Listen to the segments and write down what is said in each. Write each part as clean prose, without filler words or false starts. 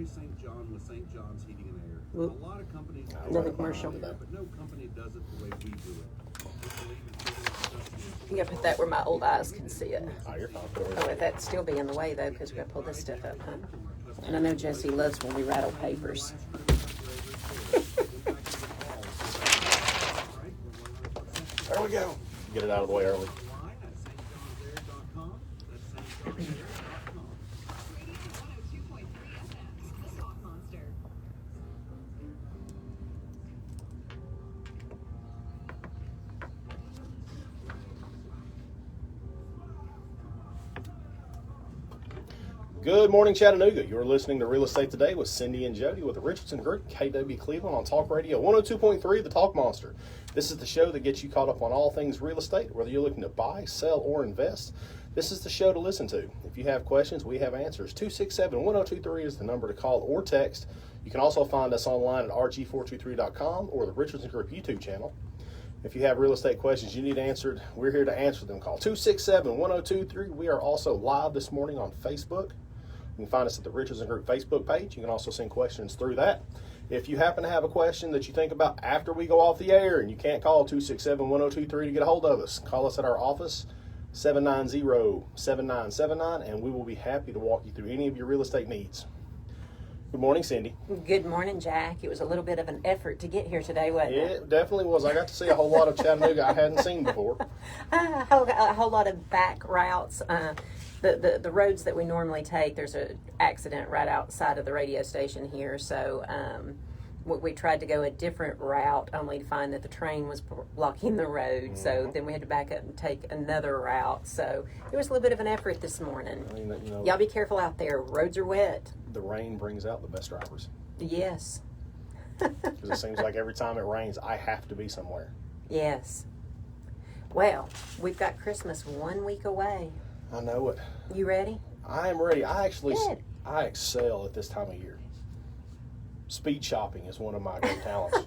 replace St. John with St. John's Heating and Air. Well, A lot of companies do another it, commercial. but no company does it the way we do it. You gotta put that where my old eyes can see it. Oh, you're fine. Oh, wait, that'd still be in the way though, because we gotta pull this stuff up, huh? And I know Jesse loves when we rattle papers. There we go. Get it out of the way early. Good morning, Chattanooga. You're listening to Real Estate Today with Cindi and Jody with the Richardson Group, KW Cleveland on Talk Radio 102.3, The Talk Monster. This is the show that gets you caught up on all things real estate, whether you're looking to buy, sell, or invest. This is the show to listen to. If you have questions, we have answers. 267-1023 is the number to call or text. You can also find us online at rg423.com or the Richardson Group YouTube channel. If you have real estate questions you need answered, we're here to answer them. Call 267-1023. We are also live this morning on Facebook. You can find us at the Richardson Group Facebook page. You can also send questions through that. If you happen to have a question that you think about after we go off the air and you can't call 267-1023 to get a hold of us, call us at our office, 790-7979, and we will be happy to walk you through any of your real estate needs. Good morning, Cindi. Good morning, Jack. It was a little bit of an effort to get here today, wasn't it? It definitely was. I got to see a whole lot of Chattanooga I hadn't seen before. A whole lot of back routes. The roads that we normally take, there's an accident right outside of the radio station here, so we tried to go a different route only to find that the train was blocking the road, so then we had to back up and take another route. So it was a little bit of an effort this morning. I mean, you know, Y'all be careful out there. Roads are wet. the rain brings out the best drivers. Yes. Because it seems like every time it rains, I have to be somewhere. Yes. Well, we've got Christmas 1 week away. I know it. You ready? I am ready. I Good. excel at this time of year. Speed shopping is one of my great talents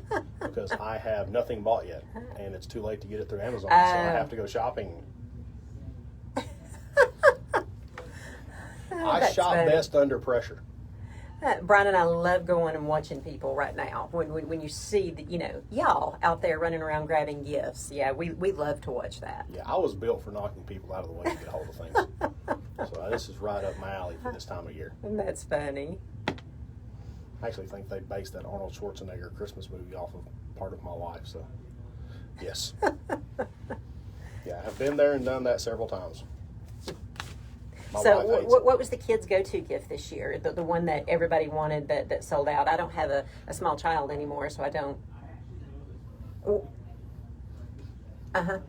because I have nothing bought yet, and it's too late to get it through Amazon, so I have to go shopping. I That's shop funny. best under pressure. Brian and I love going and watching people right now. When you see that, y'all out there running around grabbing gifts. Yeah, we love to watch that. Yeah, I was built for knocking people out of the way to get a hold of things. So this is right up my alley for this time of year. And that's funny. I actually think they based that Arnold Schwarzenegger Christmas movie off of part of my life, so yes. Yeah, I've been there and done that several times. My So wife hates what was the kids' go-to gift this year? The one that everybody wanted that sold out? I don't have a small child anymore, so I don't. Uh-huh.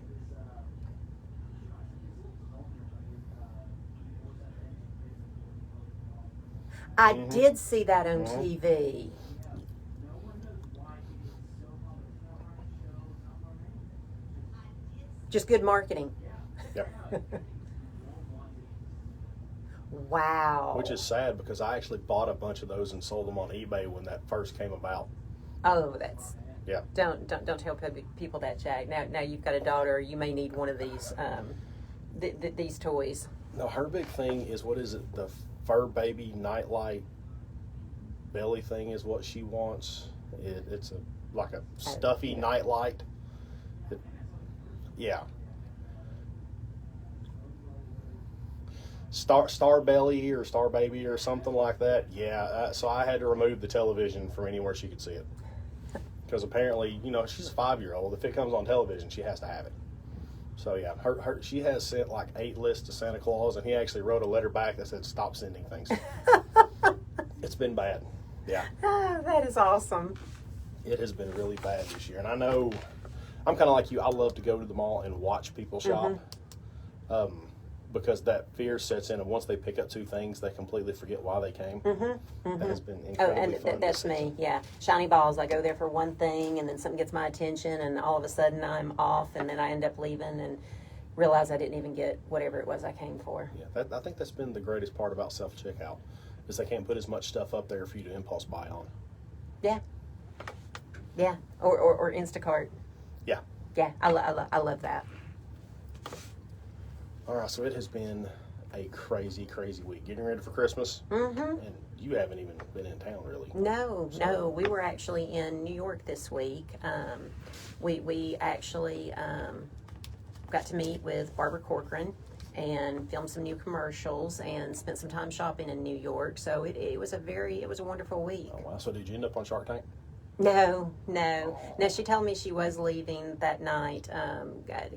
I did see that on TV. Just good marketing. Yep. Wow. Which is sad because I actually bought a bunch of those and sold them on eBay when that first came about. Oh, that's. Yeah. Don't tell people that, Jack. Now you've got a daughter. You may need one of these these toys. No, her big thing is, what is it? The fur baby nightlight belly thing is what she wants. It's like a stuffy nightlight. Yeah. Star Belly or Star Baby or something like that. Yeah, so I had to remove the television from anywhere she could see it. Because apparently, she's a 5-year-old. If it comes on television, she has to have it. So yeah, she has sent like 8 lists to Santa Claus, and he actually wrote a letter back that said, "Stop sending things." It's been bad. Yeah. Oh, that is awesome. It has been really bad this year. And I know, I'm kind of like you. I love to go to the mall and watch people shop. Because that fear sets in, and once they pick up 2 things, they completely forget why they came. That has been incredibly fun. That's me, yeah. Shiny balls, I go there for one thing, and then something gets my attention, and all of a sudden I'm off, and then I end up leaving and realize I didn't even get whatever it was I came for. Yeah, I think that's been the greatest part about self-checkout, is they can't put as much stuff up there for you to impulse buy on. Yeah. Yeah, or Instacart. Yeah. Yeah, I love that. All right, so it has been a crazy, crazy week. Getting ready for Christmas. And you haven't even been in town really. No, we were actually in New York this week. We actually got to meet with Barbara Corcoran and filmed some new commercials and spent some time shopping in New York. So it was a wonderful week. Oh, wow. So did you end up on Shark Tank? No. She told me she was leaving that night,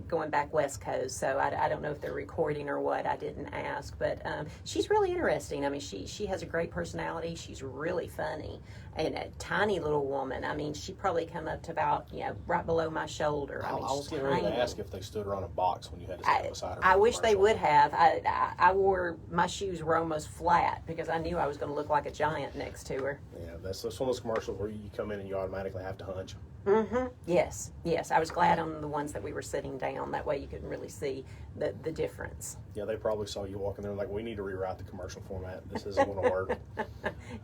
going back West Coast. So I don't know if they're recording or what. I didn't ask, but she's really interesting. I mean, she has a great personality. She's really funny and a tiny little woman. I mean, she probably come up to about right below my shoulder. I mean, I was getting ready to ask if they stood her on a box when you had to stand beside her. I wish they would have. I wore, my shoes were almost flat because I knew I was going to look like a giant next to her. Yeah, that's one of those commercials where you come in and you automatically have to hunch. Mm-hmm. Yes. I was glad on the ones that we were sitting down. That way you couldn't really see the difference. Yeah, they probably saw you walking there like, we need to rewrite the commercial format. This isn't going to work.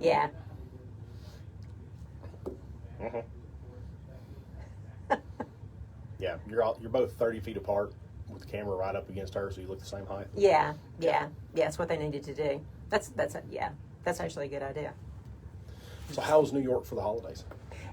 Yeah. Mm-hmm. Yeah, you're both 30 feet apart with the camera right up against her, so you look the same height. Yeah. That's what they needed to do. That's actually a good idea. So how was New York for the holidays?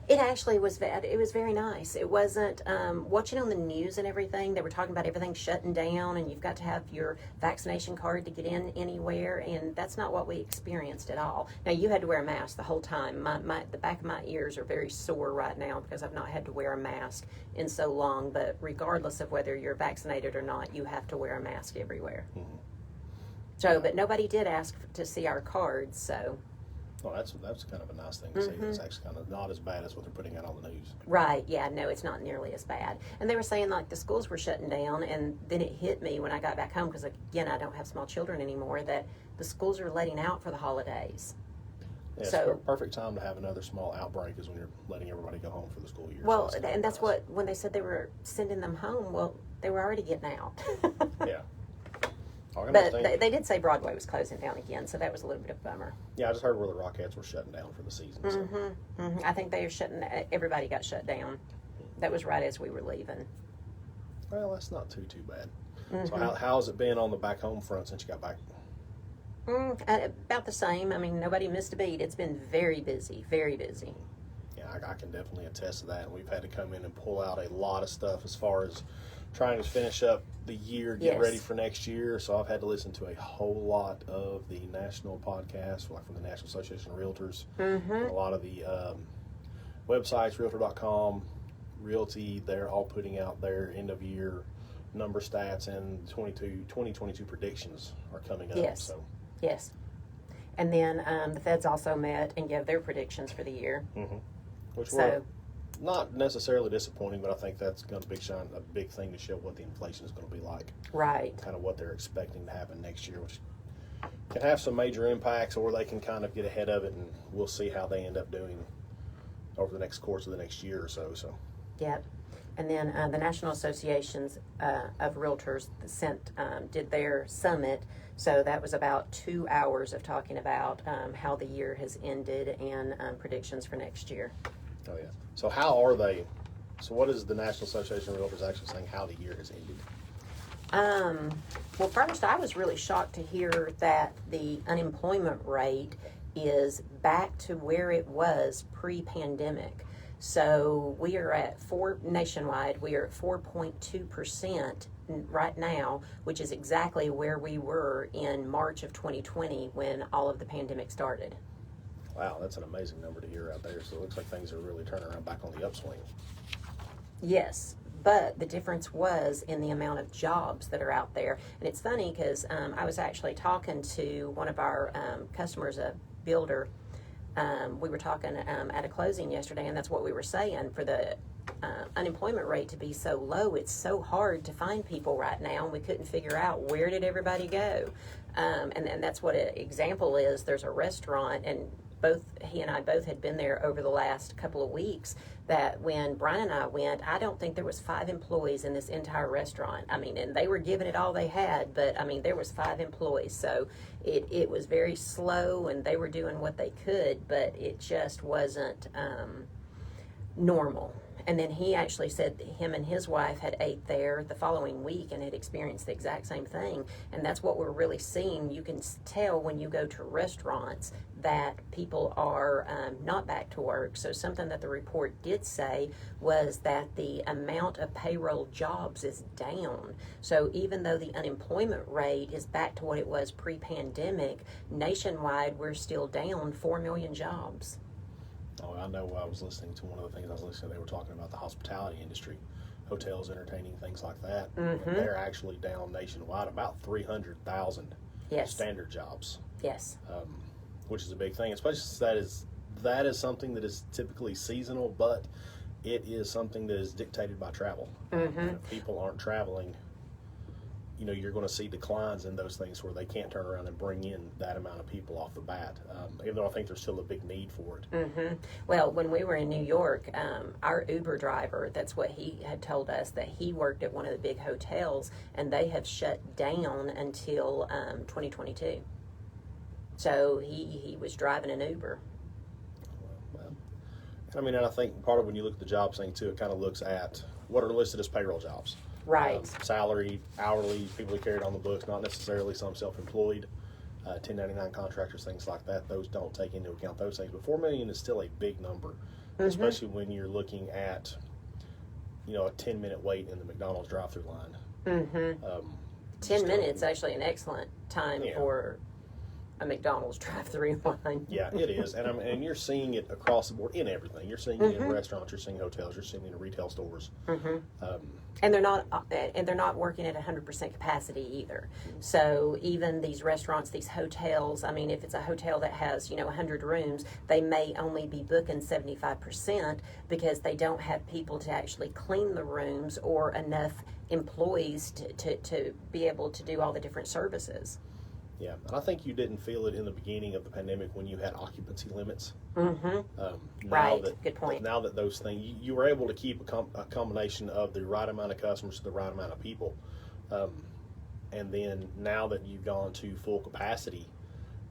It actually was it was very nice. It wasn't watching on the news and everything. They were talking about everything shutting down, and you've got to have your vaccination card to get in anywhere, and that's not what we experienced at all. Now you had to wear a mask the whole time. The back of my ears are very sore right now because I've not had to wear a mask in so long. But regardless of whether you're vaccinated or not, you have to wear a mask everywhere. Mm-hmm. So, but nobody did ask to see our cards, so. Well, that's kind of a nice thing to see. It's actually kind of not as bad as what they're putting out on the news. Right, yeah, no, it's not nearly as bad. And they were saying, like, the schools were shutting down, and then it hit me when I got back home, because, again, I don't have small children anymore, that the schools are letting out for the holidays. Yeah, So, it's a perfect time to have another small outbreak is when you're letting everybody go home for the school year. well, so and that's what, when they said they were sending them home, well, they were already getting out. Yeah. But they did say Broadway was closing down again, so that was a little bit of a bummer. Yeah, I just heard where the Rockettes were shutting down for the season. So. I think they are everybody got shut down. That was right as we were leaving. Well, that's not too bad. So how's it been on the back home front since you got back? About the same. I mean, nobody missed a beat. It's been very busy, very busy. Yeah, I can definitely attest to that. We've had to come in and pull out a lot of stuff as far as trying to finish up the year, get ready for next year. So I've had to listen to a whole lot of the national podcasts, like from the National Association of Realtors, and a lot of the websites, Realtor.com, Realty. They're all putting out their end of year number stats, and 2022 predictions are coming up. Yes. So. Yes. And then the feds also met and gave their predictions for the year. Which were not necessarily disappointing, but I think that's going to be a big thing to show what the inflation is going to be like. Right. Kind of what they're expecting to happen next year, which can have some major impacts, or they can kind of get ahead of it, and we'll see how they end up doing over the next course of the next year or so. Yep. And then the National Associations of Realtors did their summit. So that was about 2 hours of talking about how the year has ended and predictions for next year. Oh, yeah. So how are they? So what is the National Association of Realtors actually saying how the year has ended? Well, first, I was really shocked to hear that the unemployment rate is back to where it was pre-pandemic. So we are at nationwide, we are at 4.2% right now, which is exactly where we were in March of 2020 when all of the pandemic started. Wow, that's an amazing number to hear out there. So it looks like things are really turning around back on the upswing. Yes, but the difference was in the amount of jobs that are out there. And it's funny because I was actually talking to one of our customers, a builder. We were talking at a closing yesterday, and that's what we were saying. For the unemployment rate to be so low, it's so hard to find people right now, and we couldn't figure out where did everybody go. And that's what an example is. There's a restaurant, and he and I both had been there over the last couple of weeks, that when Brian and I went, I don't think there was 5 employees in this entire restaurant. I mean, and they were giving it all they had, but I mean, there was 5 employees. So it was very slow, and they were doing what they could, but it just wasn't normal. And then he actually said that him and his wife had ate there the following week and had experienced the exact same thing. And that's what we're really seeing. You can tell when you go to restaurants that people are not back to work. So something that the report did say was that the amount of payroll jobs is down. So even though the unemployment rate is back to what it was pre-pandemic, nationwide we're still down 4 million jobs. Oh, I know. I was listening to one of the things I was listening to. They were talking about the hospitality industry, hotels, entertaining, things like that. Mm-hmm. And they're actually down nationwide about 300,000 Yes. standard jobs. Yes. Which is a big thing, especially since that is something that is typically seasonal, but it is something that is dictated by travel. Mm-hmm. And if people aren't traveling, you're going to see declines in those things where they can't turn around and bring in that amount of people off the bat, even though I think there's still a big need for it. Mm-hmm. Well, when we were in New York, our Uber driver, that's what he had told us, that he worked at one of the big hotels, and they have shut down until 2022. So he was driving an Uber. And I think part of when you look at the jobs thing too, it kind of looks at what are listed as payroll jobs. Right. Salary, hourly, people who carry it on the books, not necessarily some self-employed, 1099 contractors, things like that. Those don't take into account those things. But 4 million is still a big number, Mm-hmm. especially when you're looking at, a 10-minute wait in the McDonald's drive-through line. Mm-hmm. 10 minutes actually an excellent time for a McDonald's drive-through line. Yeah, it is, and you're seeing it across the board in everything. You're seeing it in restaurants, you're seeing hotels, you're seeing it in retail stores. And they're not working at 100% capacity either. So even these restaurants, these hotels, if it's a hotel that has 100 rooms, they may only be booking 75% because they don't have people to actually clean the rooms or enough employees to be able to do all the different services. Yeah, and I think you didn't feel it in the beginning of the pandemic when you had occupancy limits. Right, good point. Now that those things, you were able to keep a combination of the right amount of customers to the right amount of people. And then now that you've gone to full capacity,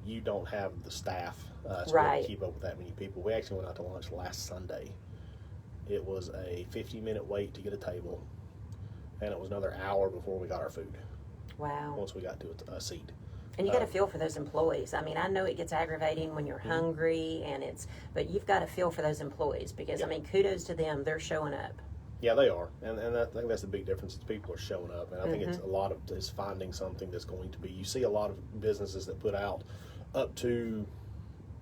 you don't have the staff to be able to keep up with that many people. We actually went out to lunch last Sunday. It was a 50-minute wait to get a table, and it was another hour before we got our food. Wow. Once we got to a seat. And you got to feel for those employees. I know it gets aggravating when you're hungry, but you've got to feel for those employees because, kudos to them. They're showing up. Yeah, they are. And I think that's the big difference. People are showing up. And I think it's a lot of is finding something that's going to be. You see a lot of businesses that put out up to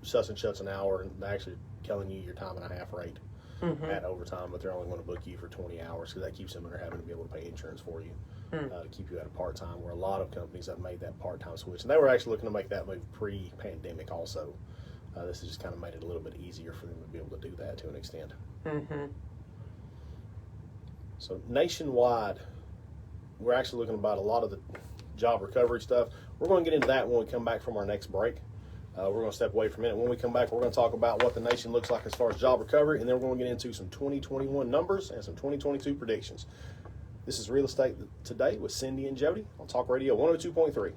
such and such an hour and they're actually telling you your time and a half rate at overtime, but they're only going to book you for 20 hours because that keeps them from having to be able to pay insurance for you. To keep you at a part-time, where a lot of companies have made that part-time switch. And they were actually looking to make that move pre-pandemic also. This has just kind of made it a little bit easier for them to be able to do that to an extent. So nationwide, we're actually looking about a lot of the job recovery stuff. We're going to get into that when we come back from our next break. We're going to step away for a minute. When we come back, we're going to talk about what the nation looks like as far as job recovery, and then we're going to get into some 2021 numbers and some 2022 predictions. This is Real Estate Today with Cindi and Jody on Talk Radio 102.3.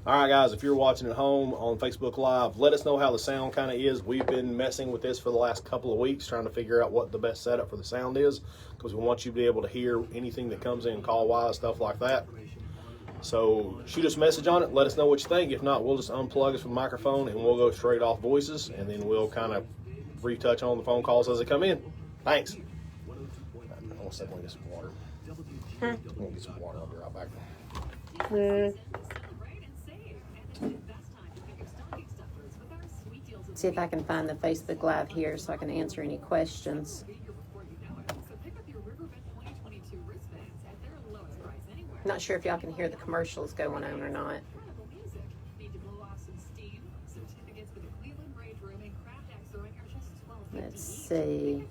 All right, guys, if you're watching at home on Facebook Live, let us know how the sound kind of is. We've been messing with this for the last couple of weeks, trying to figure out what the best setup for the sound is, because we want you to be able to hear anything that comes in call-wise, stuff like that. So shoot us a message on it. Let us know what you think. If not, we'll just unplug us from the microphone and we'll go straight off voices, and then we'll kind of retouch on the phone calls as they come in. Thanks. I'm going to step away and get some water. I'm going to get some water. I'll be right back. See if I can find the Facebook Live here so I can answer any questions. Not sure if y'all can hear the commercials going on or not. Let's see.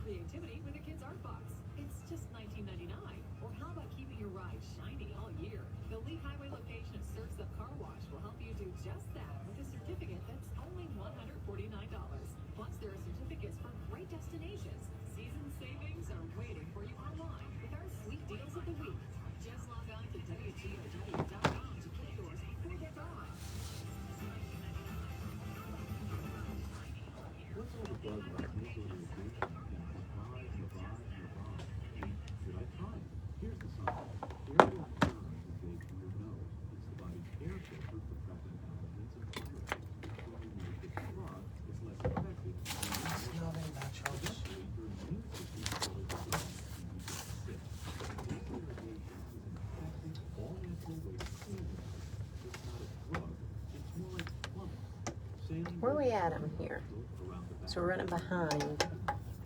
Creativity with a kid's art box. It's just $19.99. Or how about keeping your ride shiny all year? The Lee Highway location of Surf's Up Car Wash will help you do just that with a certificate that's only $149. Plus, there are certificates for are waiting for you online with our sweet deals of the week. Just log on to WGOW.com to get yours before they're gone. What's all the buzz about disorganization and the buy and the buy and the buy? Should I try it? Here's the sign. Airborne Terror is made from your nose. It's the body's air filter for trapping allergens and viruses. When you make it plug, it's less effective. Eventually, your immune system will go down and you get sick. Desorganization is an effective, all-natural way to clean the nose. It's not a drug. It's more like plumbing. Saline Where are we at 'em here? around the back. So we're running behind.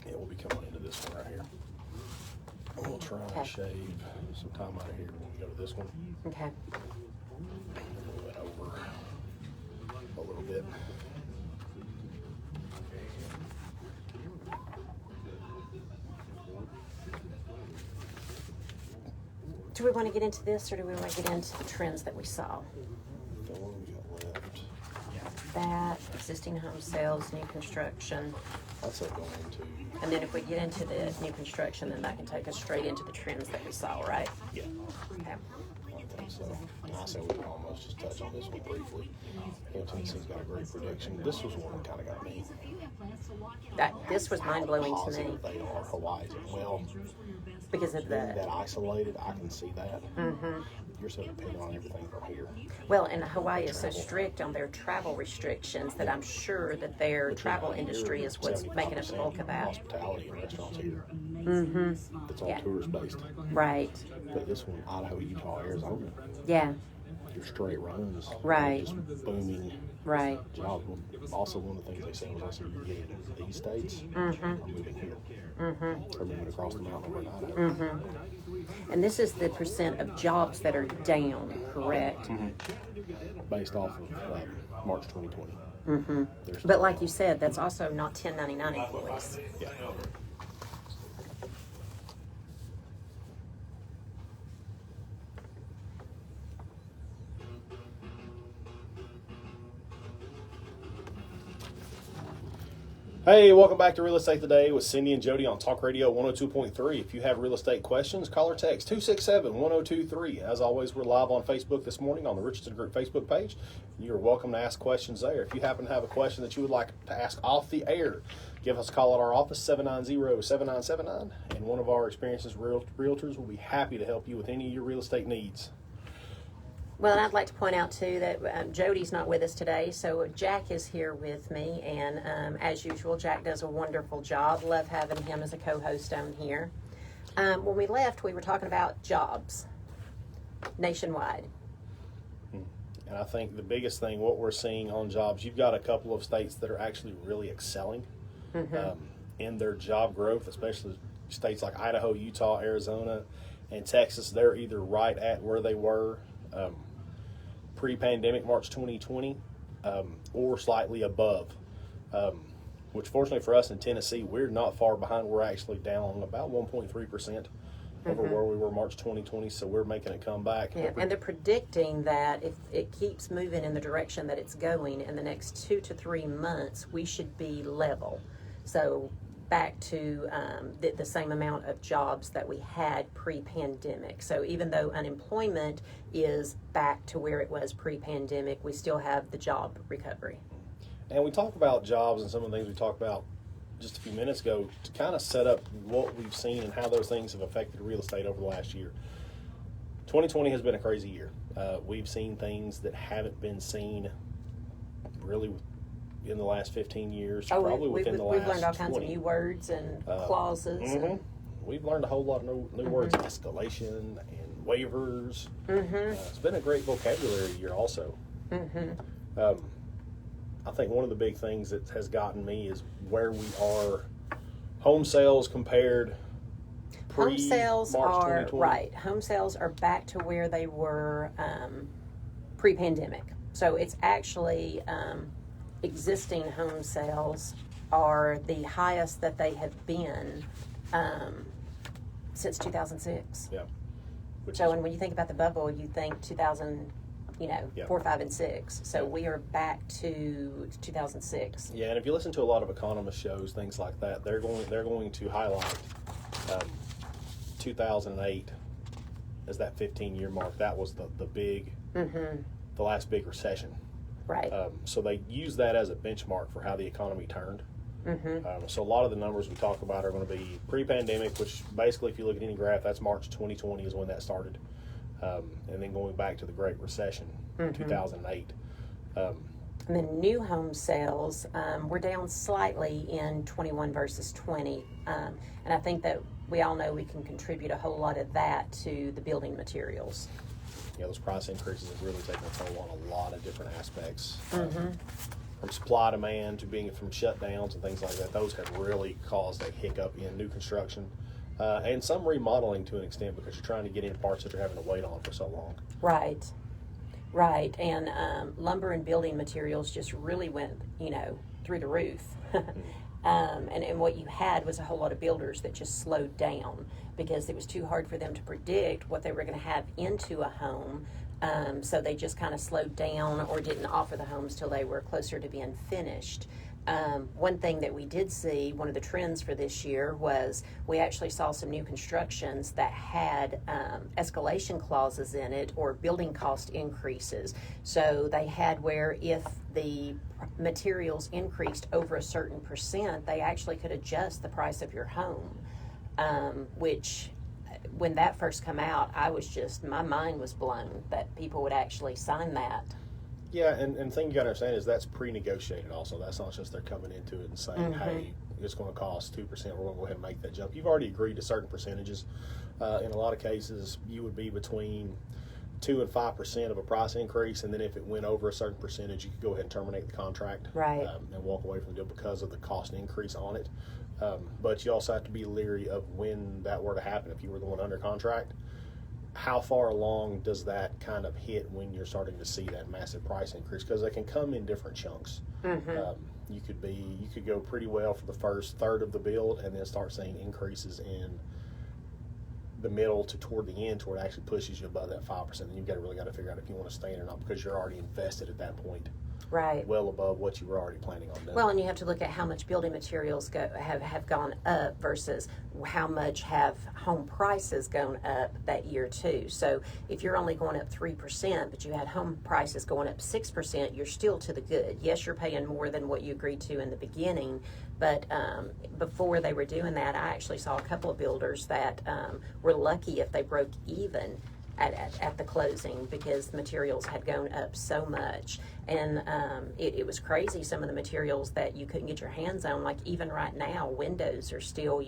Yeah, we'll be coming into this one right here. We'll try Okay. and shave some time out of here when we go to this one. Okay. Move it over a little bit. Do we want to get into this, or do we want to get into the trends that we saw? The one we got left. That, existing home sales, new construction. I'd say going into, And then if we get into the new construction, then that can take us straight into the trends that we saw, right? yeah, Okay. I think so. And I say we can almost just touch on this one briefly. Tennessee's got a great prediction. This was one that kind of got me. This was mind-blowing to me Positive they are Hawaii's. Well, because of being the, that isolated, I can see that. mm-hmm. You're so dependent on everything from here. Well, and Hawaii is so strict on their travel restrictions that I'm sure that their travel industry is what's making up the bulk of that. Hospitality and restaurants here. Mm-hmm. It's all Yeah. tourist based. Right. But this one, Idaho, Utah, Arizona, Yeah. your straight runs. Right. Just booming Right. jobs. Also, one of the things they said was also you get in these states Mm-hmm. are moving here. Mm-hmm. Or moving across the mountain over in Idaho. Mm-hmm. And this is the percent of jobs that are down, correct? Based off of March 2020. Mm-hmm. There's But like you said, that's also not 1099 employees. Yeah. Hey, welcome back to Real Estate Today with Cindi and Jody on Talk Radio 102.3. If you have real estate questions, call or text 267-1023. As always, we're live on Facebook this morning on the Richardson Group Facebook page. You are welcome to ask questions there. If you happen to have a question that you would like to ask off the air, give us a call at our office, 790-7979, and one of our experienced realtors will be happy to help you with any of your real estate needs. Well, and I'd like to point out, too, that Jody's not with us today, so Jack is here with me, and as usual, Jack does a wonderful job. Love having him as a co-host on here. When we left, we were talking about jobs nationwide. And I think the biggest thing, what we're seeing on jobs, you've got a couple of states that are actually really excelling in their job growth, especially states like Idaho, Utah, Arizona, and Texas. They're either right at where they were pre-pandemic March 2020 or slightly above, which fortunately for us in Tennessee, we're not far behind. We're actually down about 1.3% over where we were March 2020, so we're making a comeback. Yeah, and they're predicting that if it keeps moving in the direction that it's going in the next 2 to 3 months, we should be level. So back to the same amount of jobs that we had pre-pandemic. So even though unemployment is back to where it was pre-pandemic, we still have the job recovery. And we talk about jobs and some of the things we talked about just a few minutes ago to kind of set up what we've seen and how those things have affected real estate over the last year. 2020 has been a crazy year. We've seen things that haven't been seen really in the last 15 years, probably within the last 20. We've learned all kinds of new words and clauses. And, we've learned a whole lot of new words, escalation and waivers. It's been a great vocabulary year also. I think one of the big things that has gotten me is where we are, home sales compared home sales March are 2020. right. Home sales are back to where they were pre-pandemic. So it's actually existing home sales are the highest that they have been since 2006. Yeah. So, and when you think about the bubble, you think 2000, Yeah. 4, 5, and 6. So we are back to 2006. Yeah, and if you listen to a lot of economist shows, things like that, they're going to highlight 2008 as that 15-year mark. That was the big, the last big recession. Right. So they use that as a benchmark for how the economy turned. So a lot of the numbers we talk about are going to be pre-pandemic, which basically, if you look at any graph, that's March 2020 is when that started, and then going back to the Great Recession, 2008. And then new home sales were down slightly in 21 versus 20. And I think that we all know we can contribute a whole lot of that to the building materials. Yeah, those price increases have really taken a toll on a lot of different aspects. From supply demand to being from shutdowns and things like that. Those have really caused a hiccup in new construction and some remodeling to an extent, because you're trying to get in parts that you're having to wait on for so long. Right. Right. And lumber and building materials just really went, through the roof. And what you had was a whole lot of builders that just slowed down because it was too hard for them to predict what they were going to have into a home. So they just kind of slowed down or didn't offer the homes till they were closer to being finished. One thing that we did see, one of the trends for this year, was we actually saw some new constructions that had escalation clauses in it, or building cost increases. So they had where if the materials increased over a certain percent, they actually could adjust the price of your home, which when that first came out, my mind was blown that people would actually sign that. Yeah, and the thing you got to understand is that's pre-negotiated also. That's not just they're coming into it and saying, hey, it's going to cost 2%, we're going to go ahead and make that jump. You've already agreed to certain percentages. In a lot of cases, you would be between 2 and 5% of a price increase, and then if it went over a certain percentage, you could go ahead and terminate the contract, right, and walk away from the deal because of the cost increase on it. But you also have to be leery of when that were to happen. If you were the one under contract, how far along does that kind of hit when you're starting to see that massive price increase? Because they can come in different chunks. You could go pretty well for the first third of the build, and then start seeing increases in the middle to toward the end, to where it actually pushes you above that 5%. And you've really got to figure out if you want to stay in or not, because you're already invested at that point. Right. Well above what you were already planning on doing. Well, and you have to look at how much building materials have gone up versus how much have home prices gone up that year too. So if you're only going up 3%, but you had home prices going up 6%, you're still to the good. Yes, you're paying more than what you agreed to in the beginning, but before they were doing that, I actually saw a couple of builders that were lucky if they broke even at the closing, because materials had gone up so much. And it was crazy, some of the materials that you couldn't get your hands on. Like even right now, windows are still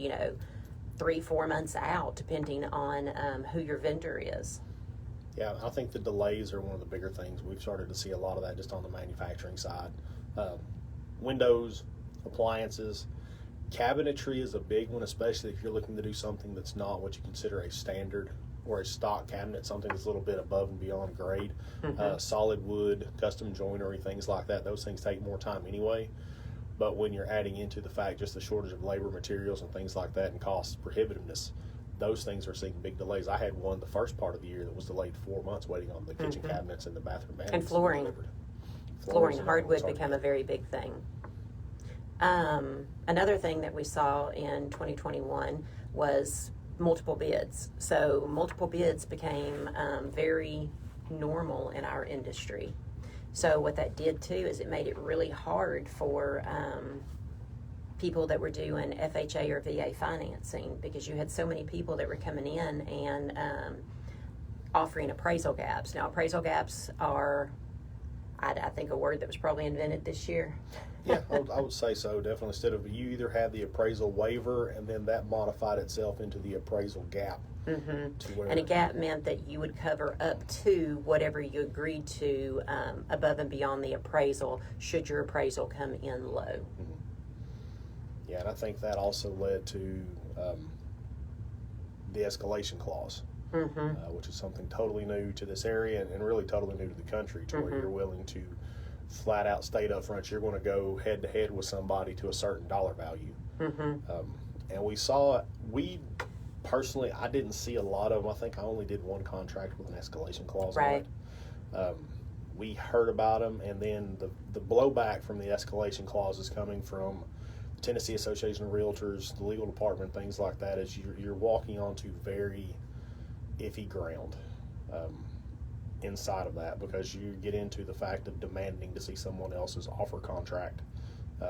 3-4 months out, depending on who your vendor is. Yeah, I think the delays are one of the bigger things. We've started to see a lot of that just on the manufacturing side. Windows, appliances, cabinetry is a big one, especially if you're looking to do something that's not what you consider a standard or a stock cabinet, something that's a little bit above and beyond grade. Solid wood, custom joinery, things like that, those things take more time anyway. But when you're adding into the fact just the shortage of labor, materials, and things like that, and cost prohibitiveness, those things are seeing big delays. I had one the first part of the year that was delayed 4 months, waiting on the kitchen cabinets and the bathroom cabinets. And flooring. Flooring, hardwood became a very big thing. Another thing that we saw in 2021 was multiple bids. So multiple bids became very normal in our industry. So what that did too is it made it really hard for people that were doing FHA or VA financing, because you had so many people that were coming in and offering appraisal gaps. Now, appraisal gaps are, I think, a word that was probably invented this year. Yeah, I would say so, definitely. Instead of, you either had the appraisal waiver, and then that modified itself into the appraisal gap. To where, and a gap meant that you would cover up to whatever you agreed to above and beyond the appraisal, should your appraisal come in low. Yeah, and I think that also led to the escalation clause, which is something totally new to this area, and really totally new to the country, to where you're willing to flat out state up front you're going to go head to head with somebody to a certain dollar value. And we personally, I didn't see a lot of them. I think I only did one contract with an escalation clause on it. We heard about them, and then the blowback from the escalation clause is coming from Tennessee Association of Realtors, the legal department, things like that, is you're walking onto very iffy ground inside of that, because you get into the fact of demanding to see someone else's offer contract,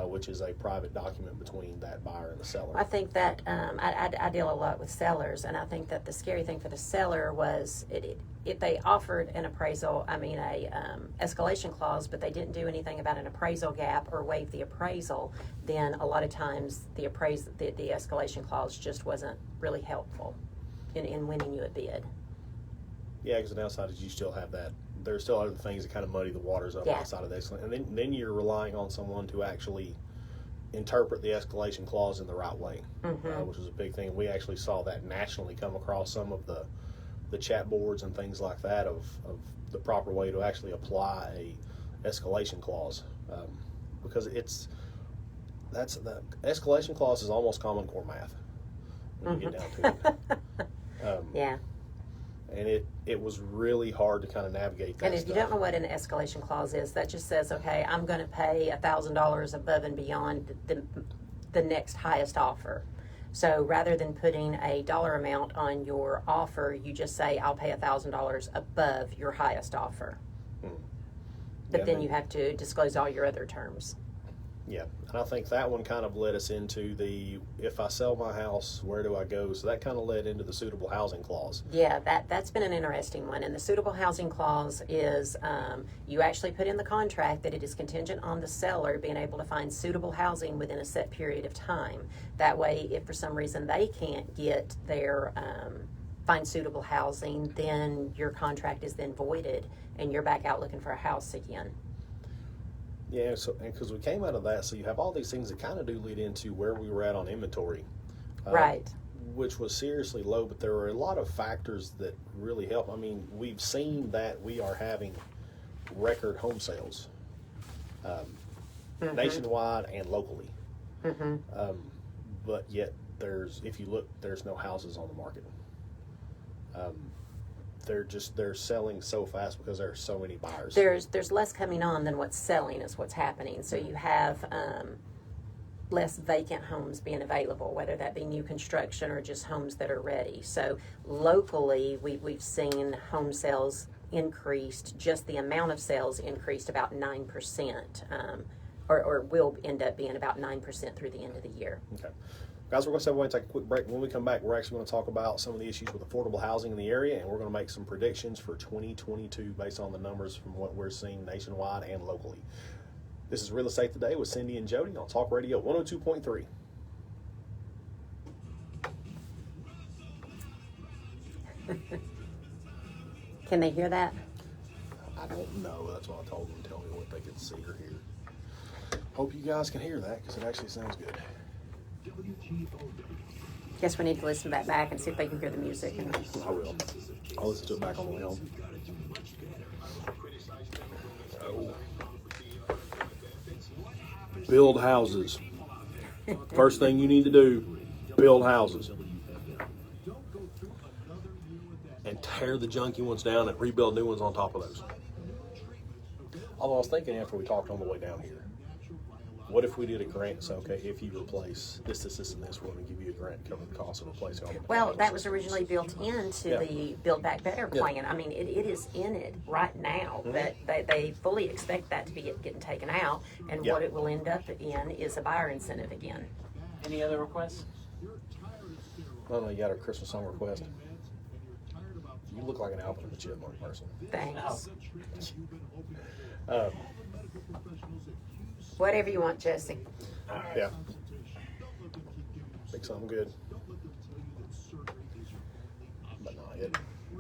which is a private document between that buyer and the seller. I think that I deal a lot with sellers, and I think that the scary thing for the seller was if they offered an appraisal, escalation clause, but they didn't do anything about an appraisal gap or waive the appraisal, then a lot of times the escalation clause just wasn't really helpful in winning you a bid. Yeah, because the downside is you still have that. There's still other things that kind of muddy the waters up outside of the escalation. And then you're relying on someone to actually interpret the escalation clause in the right way, which is a big thing. We actually saw that nationally come across some of the chat boards and things like that of the proper way to actually apply a escalation clause, because the escalation clause is almost Common Core math when you get down to it. Yeah. And it was really hard to kind of navigate that. And if you don't know what an escalation clause is, that just says, okay, I'm going to pay $1,000 above and beyond the next highest offer. So rather than putting a dollar amount on your offer, you just say, I'll pay $1,000 above your highest offer. But then you have to disclose all your other terms. Yeah, and I think that one kind of led us into if I sell my house, where do I go? So that kind of led into the suitable housing clause. Yeah, that's been an interesting one. And the suitable housing clause is you actually put in the contract that it is contingent on the seller being able to find suitable housing within a set period of time. That way, if for some reason they can't get their find suitable housing, then your contract is then voided and you're back out looking for a house again. Yeah, so because we came out of that, so you have all these things that kind of do lead into where we were at on inventory. Right. Which was seriously low, but there were a lot of factors that really help. I mean, we've seen that we are having record home sales nationwide and locally. But yet if you look, there's no houses on the market. They're selling so fast because there are so many buyers. There's less coming on than what's selling is what's happening. So you have less vacant homes being available, whether that be new construction or just homes that are ready. So locally, we've seen home sales increased, just the amount of sales increased about 9%, or will end up being about 9% through the end of the year. Okay. Guys, we're going to step away and take a quick break. When we come back, we're actually going to talk about some of the issues with affordable housing in the area, and we're going to make some predictions for 2022 based on the numbers from what we're seeing nationwide and locally. This is Real Estate Today with Cindi and Jody on Talk Radio 102.3. Can they hear that? I don't know. That's why I told them to tell me what they could see or hear. Hope you guys can hear that because it actually sounds good. Guess we need to listen to that back and see if they can hear the music. And I will. I'll listen to it back on the way home. Build houses. First thing you need to do, build houses. And tear the junky ones down and rebuild new ones on top of those. Although I was thinking after we talked on the way down here, what if we did a grant? So, okay, if you replace this, and this, we're going to give you a grant to cover the cost of replacing all the well, that was originally built into the Build Back Better plan. I mean, it is in it right now, but they fully expect that to be getting taken out, and what it will end up in is a buyer incentive again. Any other requests? Oh, no, you got a Christmas song request. You look like an Alvin and the Chipmunk person. Thanks. Oh. Whatever you want, Jesse. Yeah. Make something good. But not yet.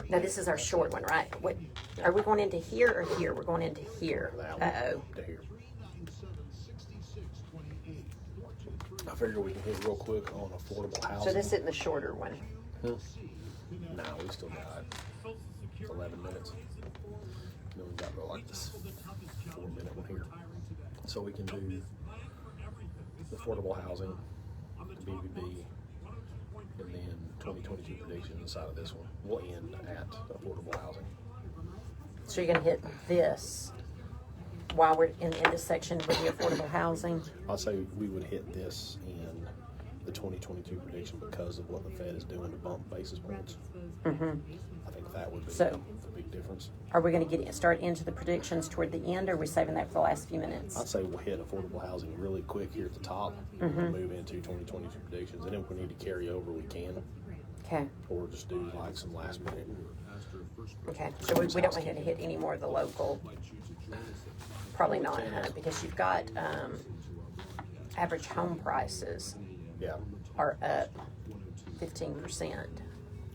Now, this is our short one, right? What are we going into here or here? We're going into here. Uh-oh. To here. I figure we can hit real quick on affordable housing. So this isn't the shorter one. No, we still got 11 minutes. Then we've got like this 4-minute one here. So we can do the affordable housing, the BBB, and then 2022 predictions inside of this one. We'll end at affordable housing. So you're going to hit this. while we're in this section with the affordable housing? I'd say we would hit this in the 2022 prediction because of what the Fed is doing to bump basis points. Mm-hmm. I think that would be So- the big difference. Are we going to start into the predictions toward the end, or are we saving that for the last few minutes? I'd say we'll hit affordable housing really quick here at the top and move into 2022 predictions. And if we need to carry over, we can. Okay. Or just do like some last minute. Okay. So we don't want to hit any more of the local. Probably not, because you've got average home prices Yeah. are up 15%.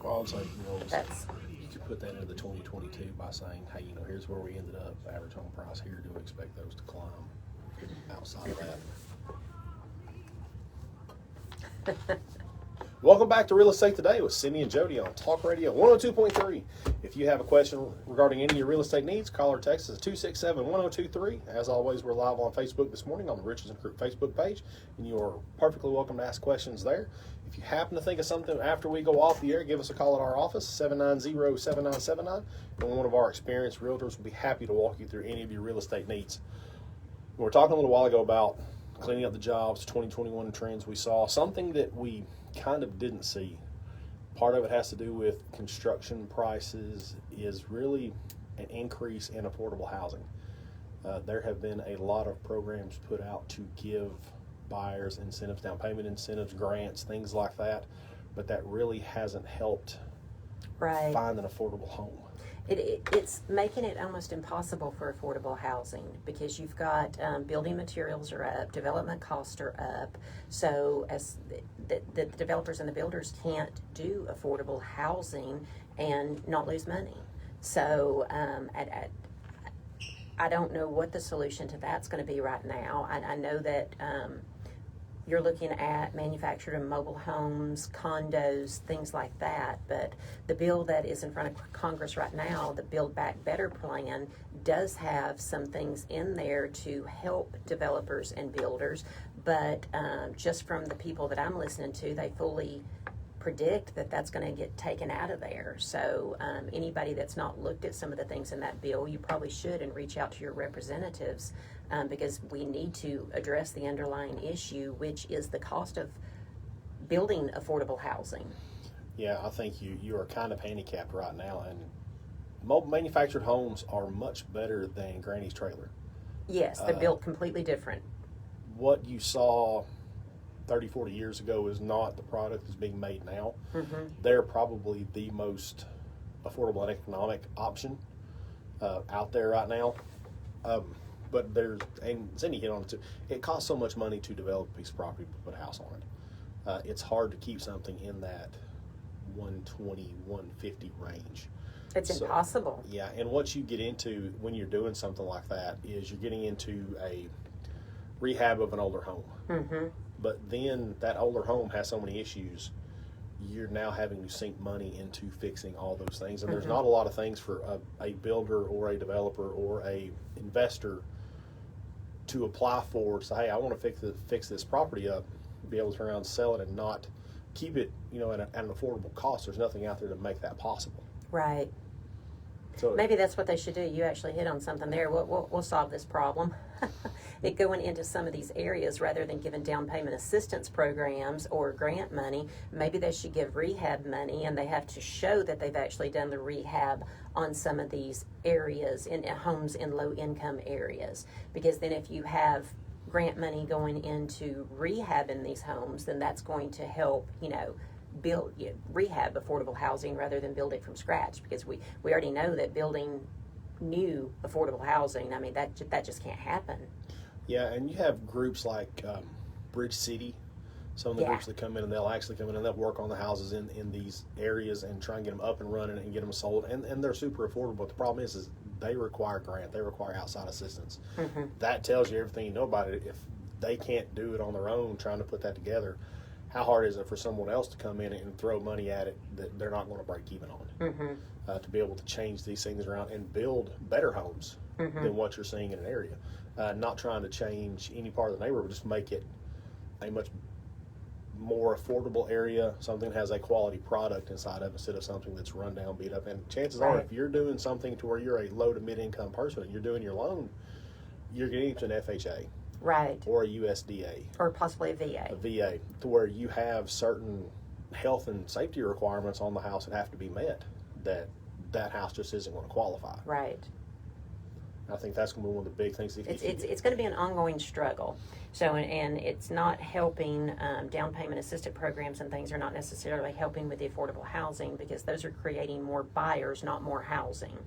Well, I'd say, That's you could put that into the 2022 by saying, hey, here's where we ended up. Average home price here. Do we expect those to climb outside of that? Welcome back to Real Estate Today with Cindi and Jody on Talk Radio 102.3. If you have a question regarding any of your real estate needs, call or text us at 267-1023. As always, we're live on Facebook this morning on the Richardson Group Facebook page, and you are perfectly welcome to ask questions there. If you happen to think of something after we go off the air, give us a call at our office, 790-7979, and one of our experienced realtors will be happy to walk you through any of your real estate needs. We were talking a little while ago about cleaning up the jobs, 2021 trends we saw, something that we kind of didn't see. Part of it has to do with construction prices is really an increase in affordable housing. There have been a lot of programs put out to give buyers incentives, down payment incentives, grants, things like that, but that really hasn't helped find an affordable home. It's making it almost impossible for affordable housing because you've got building materials are up, development costs are up, so as the developers and the builders can't do affordable housing and not lose money. So I don't know what the solution to that's going to be right now. I know that you're looking at manufactured and mobile homes, condos, things like that. But the bill that is in front of Congress right now, the Build Back Better plan, does have some things in there to help developers and builders. But just from the people that I'm listening to, they fully predict that that's going to get taken out of there. So anybody that's not looked at some of the things in that bill, you probably should and reach out to your representatives because we need to address the underlying issue, which is the cost of building affordable housing. Yeah, I think you are kind of handicapped right now, and mobile manufactured homes are much better than Granny's trailer. Yes, they're built completely different. What you saw 30, 40 years ago is not the product that's being made now. Mm-hmm. They're probably the most affordable and economic option out there right now. But there's, and Cindi hit on it too, it costs so much money to develop a piece of property to put a house on it. It's hard to keep something in that 120, 150 range. It's impossible. Yeah, and what you get into when you're doing something like that is you're getting into a rehab of an older home. Mm-hmm. But then that older home has so many issues, you're now having to sink money into fixing all those things. And there's not a lot of things for a builder or a developer or a investor to apply for to say, hey, I want to fix this property up, be able to turn around and sell it and not keep it, at an affordable cost. There's nothing out there to make that possible. Right. So Maybe that's what they should do. You actually hit on something there. We'll solve this problem. It going into some of these areas rather than giving down payment assistance programs or grant money, maybe they should give rehab money, and they have to show that they've actually done the rehab on some of these areas in homes in low income areas. Because then if you have grant money going into rehab in these homes, then that's going to help, build rehab affordable housing rather than build it from scratch, because we already know that building new affordable housing, I mean, that just can't happen. Yeah, and you have groups like Bridge City, some of the groups that come in and they'll actually come in and they'll work on the houses in these areas and try and get them up and running and get them sold, and they're super affordable. But the problem is they require grant, they require outside assistance. Mm-hmm. That tells you everything you know about it. If they can't do it on their own trying to put that together, how hard is it for someone else to come in and throw money at it that they're not going to break even on? Mm-hmm. To be able to change these things around and build better homes than what you're seeing in an area. Not trying to change any part of the neighborhood, just make it a much more affordable area, something that has a quality product inside of it instead of something that's run down, beat up. And chances are, if you're doing something to where you're a low to mid-income person and you're doing your loan, you're getting into an FHA Right. or a USDA, Or possibly a VA. a VA, to where you have certain health and safety requirements on the house that have to be met, that house just isn't going to qualify. Right. I think that's going to be one of the big things. It's going to be an ongoing struggle. So, and it's not helping, down payment assisted programs and things are not necessarily helping with the affordable housing, because those are creating more buyers, not more housing.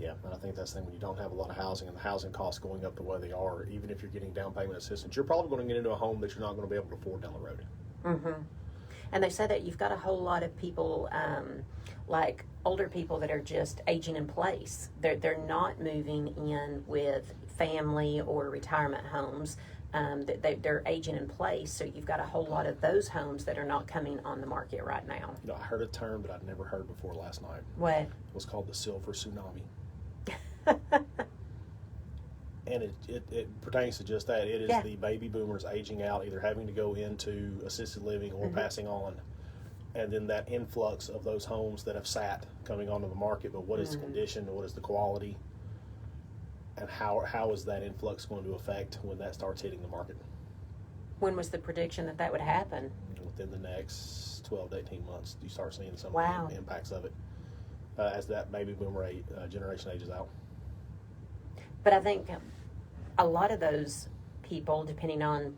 Yeah, and I think that's the thing, when you don't have a lot of housing and the housing costs going up the way they are, even if you're getting down payment assistance, you're probably going to get into a home that you're not going to be able to afford down the road. Mm-hmm. And they say that you've got a whole lot of people, like older people that are just aging in place. They're not moving in with family or retirement homes. They're aging in place, so you've got a whole lot of those homes that are not coming on the market right now. You know, I heard a term that I'd never heard before last night. What? It was called the Silver Tsunami. And it pertains to just that. It is the baby boomers aging out, either having to go into assisted living or passing on. And then that influx of those homes that have sat coming onto the market. But what is the condition? What is the quality? And how is that influx going to affect when that starts hitting the market? When was the prediction that would happen? Within the next 12 to 18 months, you start seeing some Wow. of the impacts of it as that baby boomer generation ages out. But I think a lot of those people, depending on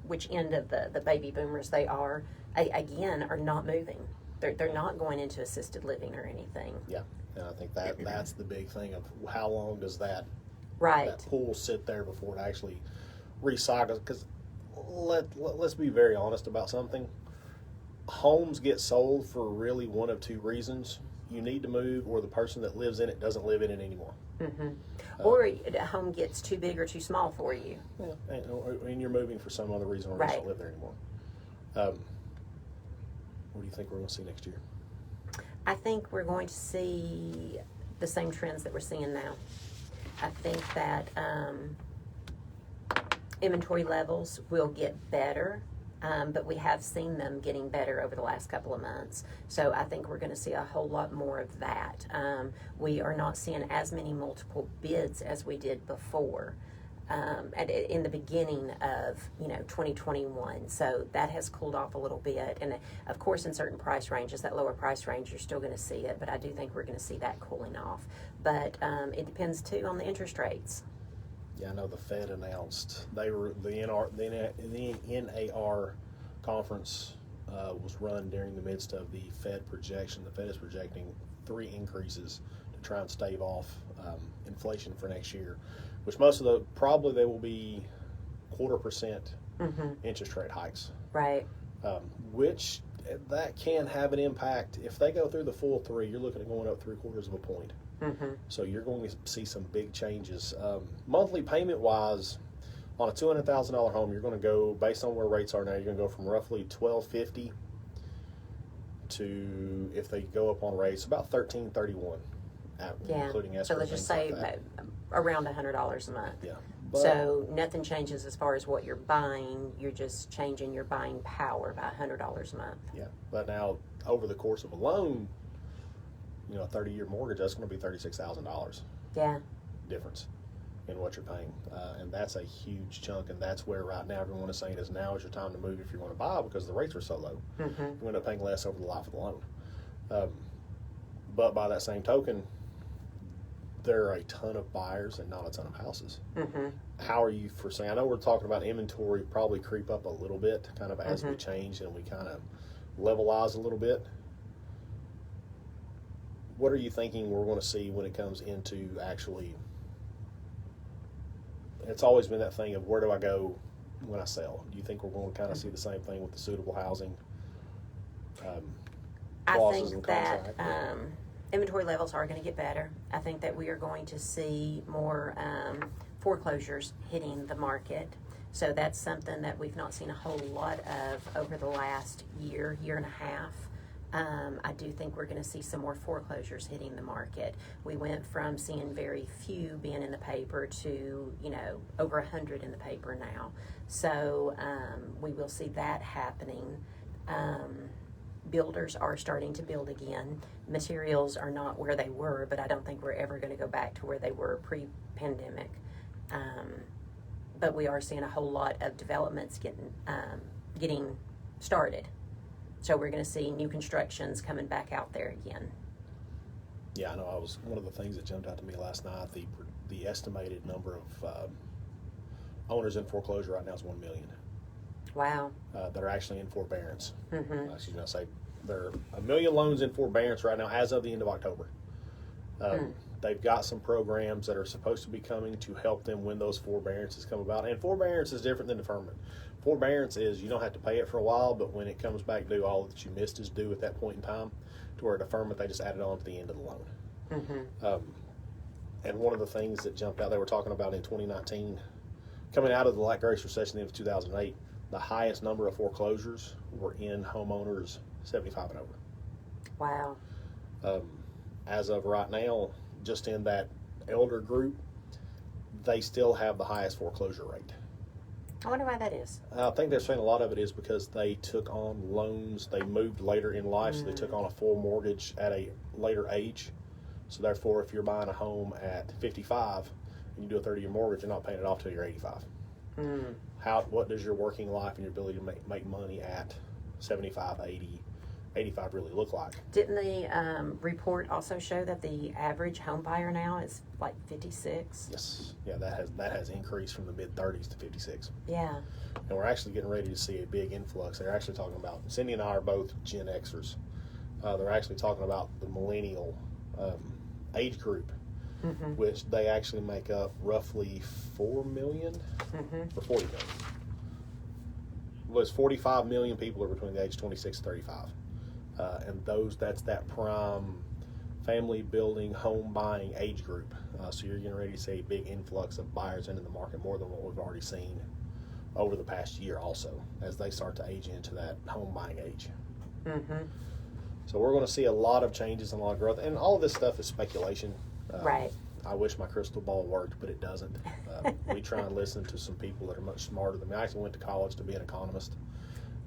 which end of the baby boomers they are, again, are not moving. They're not going into assisted living or anything. Yeah, and I think that's the big thing of how long does that Right. pool sit there before it actually recycles? Because let's be very honest about something. Homes get sold for really one of two reasons. You need to move, or the person that lives in it doesn't live in it anymore. Mm-hmm. Or a home gets too big or too small for you. Yeah, and you're moving for some other reason, or you Right. don't live there anymore. What do you think we're going to see next year? I think we're going to see the same trends that we're seeing now. I think that inventory levels will get better, but we have seen them getting better over the last couple of months. So I think we're going to see a whole lot more of that. We are not seeing as many multiple bids as we did before. In the beginning of 2021, so that has cooled off a little bit, and of course in certain price ranges, that lower price range, you're still going to see it, but I do think we're going to see that cooling off. But it depends too on the interest rates. Yeah, I know the Fed announced the NAR conference was run during the midst of the Fed projection. The Fed is projecting 3 increases to try and stave off inflation for next year, which most of probably they will be 0.25% interest rate hikes. Right. Which that can have an impact. If they go through the full 3, you're looking at going up 0.75 point. So you're going to see some big changes. Monthly payment wise, on a $200,000 home, you're going to go, based on where rates are now, you're going to go from roughly $1,250 to, if they go up on rates, about $1,331, including escrow. So let's just say around $100 a month. Yeah. So nothing changes as far as what you're buying. You're just changing your buying power by $100 a month. Yeah, but now over the course of a loan, a 30-year mortgage, that's going to be $36,000. Yeah. Difference in what you're paying, and that's a huge chunk. And that's where right now everyone is saying is now is your time to move if you want to buy, because the rates are so low. You end up paying less over the life of the loan. But by that same token, there are a ton of buyers and not a ton of houses. How are you foreseeing? I know we're talking about inventory probably creep up a little bit, kind of as we change and we kind of levelize a little bit. What are you thinking we're going to see when it comes into actually? It's always been that thing of where do I go when I sell? Do you think we're going to kind of see the same thing with the suitable housing? I think that inventory levels are going to get better. I think that we are going to see more foreclosures hitting the market. So that's something that we've not seen a whole lot of over the last year and a half. I do think we're going to see some more foreclosures hitting the market. We went from seeing very few being in the paper to, over 100 in the paper now. So we will see that happening. Builders are starting to build again. Materials are not where they were, but I don't think we're ever going to go back to where they were pre-pandemic. But we are seeing a whole lot of developments getting started. So we're going to see new constructions coming back out there again. Yeah, I know. One of the things that jumped out to me last night. The estimated number of owners in foreclosure right now is 1 million. Wow. That are actually in forbearance. Mm-hmm. Excuse me, I say there are 1 million loans in forbearance right now as of the end of October. They've got some programs that are supposed to be coming to help them when those forbearances come about. And forbearance is different than deferment. Forbearance is you don't have to pay it for a while, but when it comes back due, all that you missed is due at that point in time. To where deferment, they just added on to the end of the loan. Mm-hmm. And one of the things that jumped out, they were talking about in 2019, coming out of the Great Recession in 2008, the highest number of foreclosures were in homeowners 75 and over. Wow. As of right now, just in that elder group, they still have the highest foreclosure rate. I wonder why that is. I think they're saying a lot of it is because they took on loans. They moved later in life, so they took on a full mortgage at a later age. So therefore, if you're buying a home at 55 and you do a 30-year mortgage, you're not paying it off till you're 85. What does your working life and your ability to make money at 75, 80, 85 really look like? Didn't the report also show that the average home buyer now is like 56? Yes. Yeah, that has increased from the mid-30s to 56. Yeah. And we're actually getting ready to see a big influx. They're actually talking about, Cindy and I are both Gen Xers. They're actually talking about the Millennial age group, which they actually make up roughly 4 million or 40 million. Well, it's 45 million people are between the age 26 and 35. And that's that prime family building, home buying age group. So you're getting ready to see a big influx of buyers into the market, more than what we've already seen over the past year also, as they start to age into that home buying age. So we're going to see a lot of changes and a lot of growth. And all of this stuff is speculation. Right. I wish my crystal ball worked, but it doesn't. We try and listen to some people that are much smarter than me. I actually went to college to be an economist,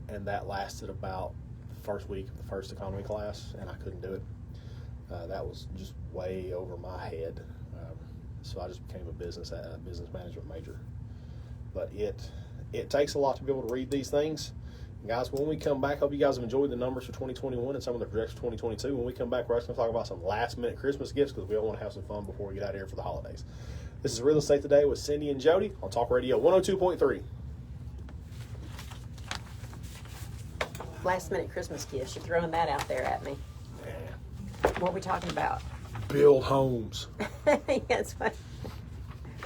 and that lasted about the first week of the first economy class, and I couldn't do it. That was just way over my head. So I just became a business management major. But it takes a lot to be able to read these things. Guys, when we come back, hope you guys have enjoyed the numbers for 2021 and some of the projections for 2022. When we come back, we're actually going to talk about some last-minute Christmas gifts because we all want to have some fun before we get out of here for the holidays. This is Real Estate Today with Cindi and Jody on Talk Radio 102.3. Last-minute Christmas gifts. You're throwing that out there at me. Yeah. What are we talking about? Build homes. Yes,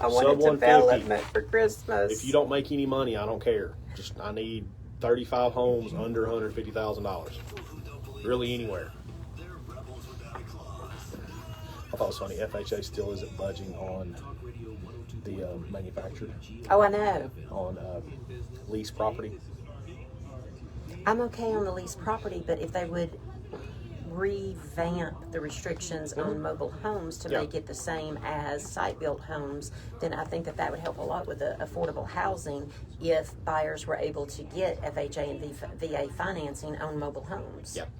I wanted development for Christmas. If you don't make any money, I don't care. I need 35 homes under $150,000. Really anywhere. I thought it was funny. FHA still isn't budging on the manufactured. Oh, I know. On lease property. I'm okay on the leased property, but if they would revamp the restrictions on mobile homes to make it the same as site-built homes, then I think that would help a lot with the affordable housing if buyers were able to get FHA and VA financing on mobile homes. Yep.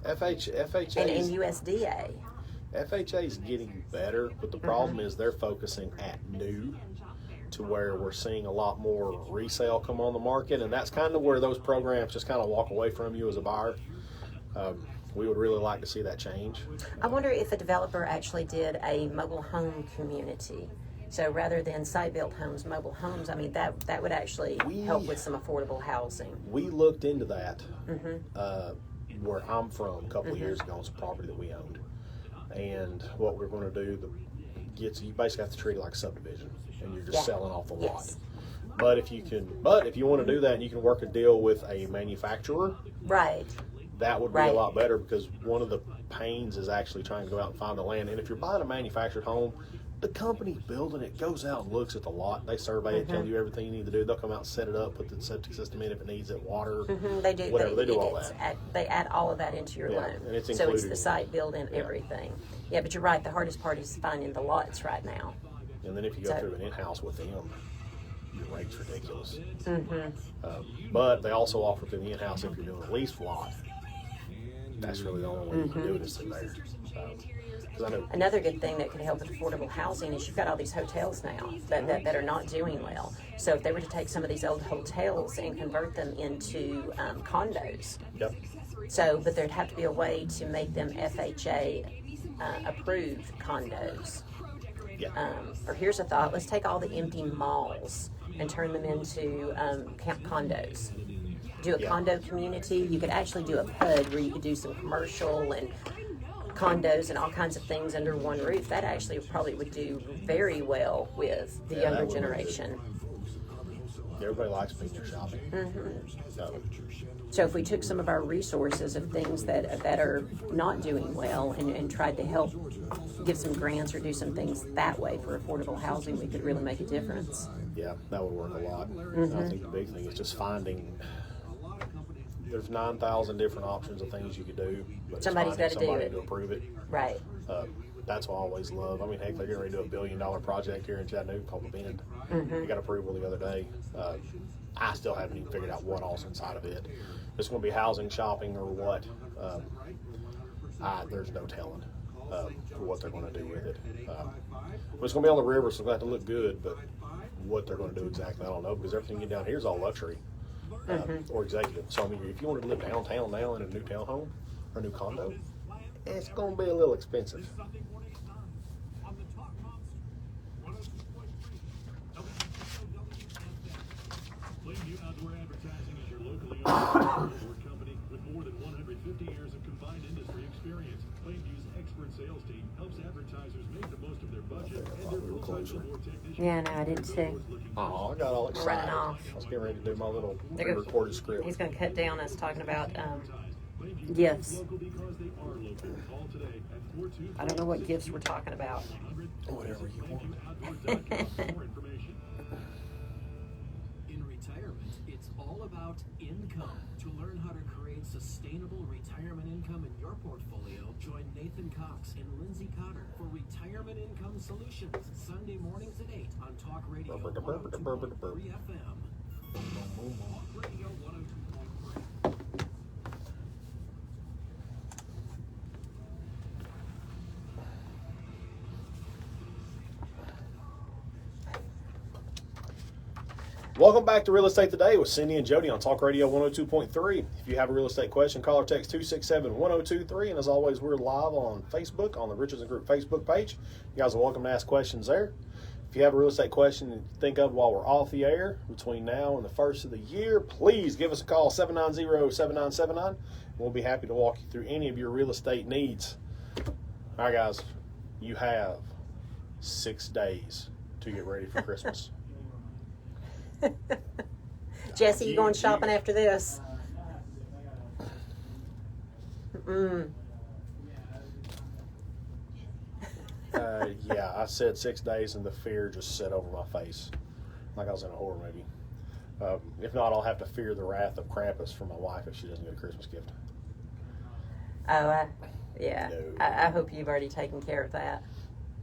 FHA and USDA. FHA is getting better, but the problem is they're focusing at new, to where we're seeing a lot more resale come on the market, and that's kind of where those programs just kind of walk away from you as a buyer. We would really like to see that change. I wonder if a developer actually did a mobile home community. So rather than site-built homes, mobile homes, I mean, that would actually help with some affordable housing. We looked into that where I'm from a couple of years ago on some property that we owned. And what we're going to do, you basically have to treat it like a subdivision, and you're just selling off the lot. But if you want to do that and you can work a deal with a manufacturer, right, that would be a lot better, because one of the pains is actually trying to go out and find the land. And if you're buying a manufactured home, the company building it goes out and looks at the lot. They survey it, tell you everything you need to do. They'll come out and set it up, put the septic system in if it needs it, water, they do. Whatever. They do all that. They add all of that into your loan. And it's so it's the site build and everything. Yeah, but you're right. The hardest part is finding the lots right now. And then if you go through an in-house with them, your rate's ridiculous. But they also offer through the in-house if you're doing a lease lot. That's really the only way you can do it is through there. 'Cause I know, Another good thing that could help with affordable housing is you've got all these hotels now that are not doing well. So if they were to take some of these old hotels and convert them into condos, yep, so but there'd have to be a way to make them FHA approved condos. yeah, Or here's a thought: let's take all the empty malls and turn them into condos. Do a Yeah. condo community. You could actually do a PUD where you could do some commercial and condos and all kinds of things under one roof. That actually probably would do very well with the Yeah, younger that would. generation. everybody likes being there shopping. So if we took some of our resources of things that are not doing well and tried to help give some grants or do some things that way for affordable housing, we could really make a difference. Yeah, that would work a lot. And I think the big thing is just finding. There's 9,000 different options of things you could do, but it's Somebody's finding gotta do somebody it. to approve it. Right. That's what I always love. I mean, heck, they're getting ready to do $1 billion project here in Chattanooga called The Bend. We got approval the other day. I still haven't even figured out what all's inside of it. If it's going to be housing, shopping, or what. There's no telling for what they're going to do with it. It's going to be on the river, so it's going to have to look good, but what they're going to do exactly, I don't know, because everything you get down here is all luxury or executive. So, I mean, if you wanted to live downtown now in a new townhome or a new condo, it's going to be a little expensive. Plainview Outdoor Advertising is your locally owned billboard company with more than 150 years of combined industry experience. Plainview's expert sales team helps advertisers make the most of their budget and their full-time billboard technicians. Yeah, no, I did too. Oh, I got all excited. Running off. I was getting ready to do my little They're gonna- pre-recorded script. He's going to cut down us talking about gifts. Local because they are local. Call today at 424. I don't know what gifts we're talking about. Whatever you want. PlainviewOutdoor.com for more information. In retirement, it's all about income. To learn how to create sustainable retirement income in your portfolio, join Nathan Cox and Lindsay Cotter for Retirement Income Solutions, Sunday mornings at 8 on Talk Radio 102.3 FM. Talk Radio 102.3. Welcome back to Real Estate Today with Cindi and Jody on Talk Radio 102.3. If you have a real estate question, call or text 267-1023. And as always, we're live on Facebook on the Richardson Group Facebook page. You guys are welcome to ask questions there. If you have a real estate question you think of while we're off the air between now and the first of the year, please give us a call, 790-7979. We'll be happy to walk you through any of your real estate needs. All right, guys, you have 6 days to get ready for Christmas. Jesse, you going shopping after this? Yeah, I said 6 days and the fear just set over my face like I was in a horror movie. If not, I'll have to fear the wrath of Krampus for my wife if she doesn't get a Christmas gift. Oh, yeah. No. I hope you've already taken care of that.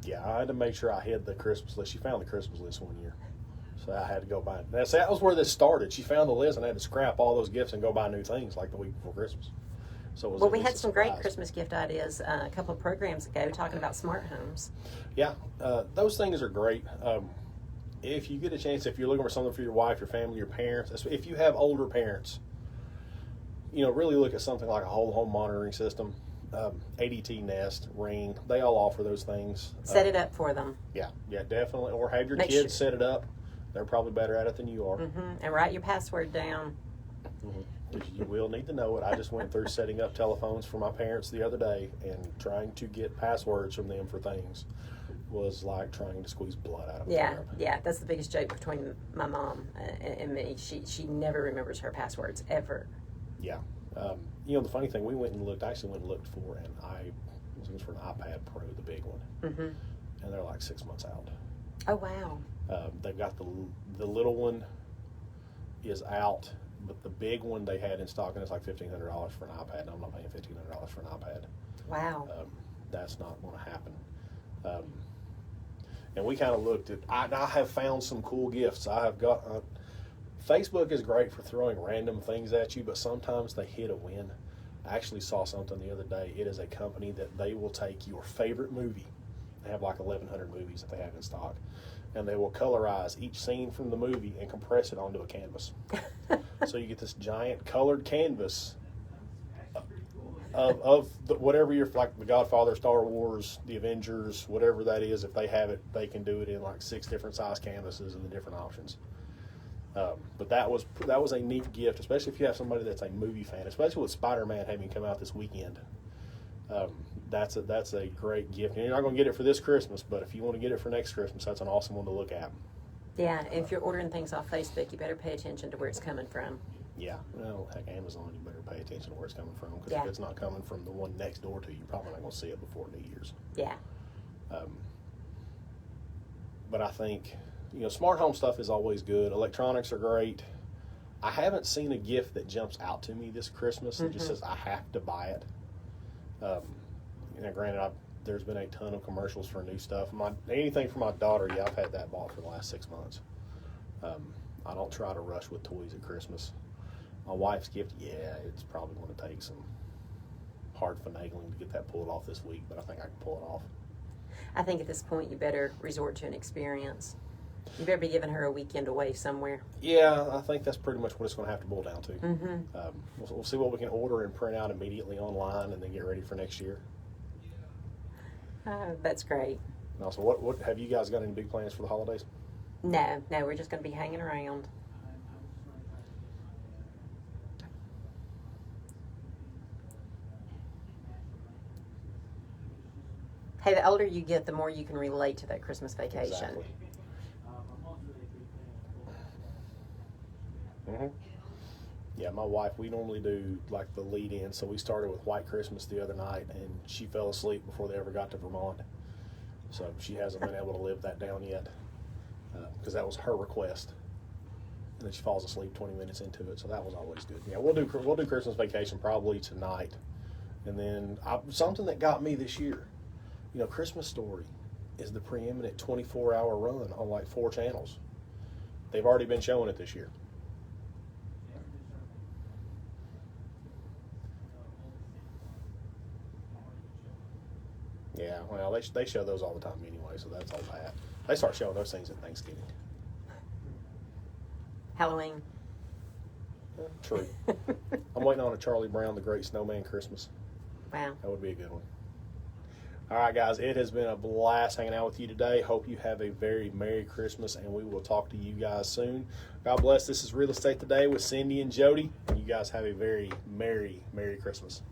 Yeah, I had to make sure I hid the Christmas list. She found the Christmas list one year, so I had to go buy it. That was where this started. She found the list and I had to scrap all those gifts and go buy new things like the week before Christmas. So it was Well, at we least had a some great surprise. Christmas gift ideas a couple of programs ago talking about smart homes. Yeah, those things are great. If you get a chance, if you're looking for something for your wife, your family, your parents, if you have older parents, really look at something like a whole home monitoring system, ADT Nest, Ring. They all offer those things. Set it up for them. Yeah, definitely. Or have your Make kids sure- set it up. They're probably better at it than you are. And write your password down. You will need to know it. I just went through setting up telephones for my parents the other day, and trying to get passwords from them for things was like trying to squeeze blood out of a Yeah, turnip. yeah. That's the biggest joke between my mom and me. She never remembers her passwords, ever. Yeah. The funny thing, we went and looked for an iPad Pro, the big one. And they're like 6 months out. Oh, wow. They've got the little one is out, but the big one they had in stock, and it's like $1,500 for an iPad, and I'm not paying $1,500 for an iPad. Wow. That's not going to happen. And we kind of looked at, I have found some cool gifts. I have got, Facebook is great for throwing random things at you, but sometimes they hit a win. I actually saw something the other day. It is a company that they will take your favorite movie. They have like 1,100 movies that they have in stock, and they will colorize each scene from the movie and compress it onto a canvas. So you get this giant colored canvas of whatever you're, like The Godfather, Star Wars, The Avengers, whatever that is. If they have it, they can do it in like 6 different size canvases and the different options. But that was a neat gift, especially if you have somebody that's a movie fan, especially with Spider-Man having come out this weekend. That's a great gift. And you're not going to get it for this Christmas, but if you want to get it for next Christmas, that's an awesome one to look at. Yeah, if you're ordering things off Facebook, you better pay attention to where it's coming from. Yeah, well, heck, Amazon, you better pay attention to where it's coming from, because Yeah. if it's not coming from the one next door to you, you're probably not going to see it before New Year's. Yeah. But I think, smart home stuff is always good. Electronics are great. I haven't seen a gift that jumps out to me this Christmas that just says I have to buy it. Granted, there's been a ton of commercials for new stuff. Anything for my daughter, yeah, I've had that bought for the last 6 months. I don't try to rush with toys at Christmas. My wife's gift, yeah, it's probably going to take some hard finagling to get that pulled off this week, but I think I can pull it off. I think at this point you better resort to an experience. You better be giving her a weekend away somewhere. Yeah, I think that's pretty much what it's going to have to boil down to. We'll see what we can order and print out immediately online and then get ready for next year. That's great. And also, what have you guys got any big plans for the holidays? No, we're just going to be hanging around. Hey, the older you get, the more you can relate to that Christmas vacation. Exactly. Yeah, my wife, we normally do like the lead in. So we started with White Christmas the other night, and she fell asleep before they ever got to Vermont. So she hasn't been able to live that down yet, because that was her request. And then she falls asleep 20 minutes into it. So that was always good. Yeah, we'll do Christmas vacation probably tonight. And then something that got me this year, Christmas Story is the preeminent 24-hour run on like 4 channels. They've already been showing it this year. Yeah, well, they show those all the time anyway, so that's all bad. They start showing those things at Thanksgiving. Halloween. Yeah, true. I'm waiting on a Charlie Brown, The Great Snowman Christmas. Wow. That would be a good one. All right, guys, it has been a blast hanging out with you today. Hope you have a very Merry Christmas, and we will talk to you guys soon. God bless. This is Real Estate Today with Cindi and Jody, and you guys have a very Merry Christmas.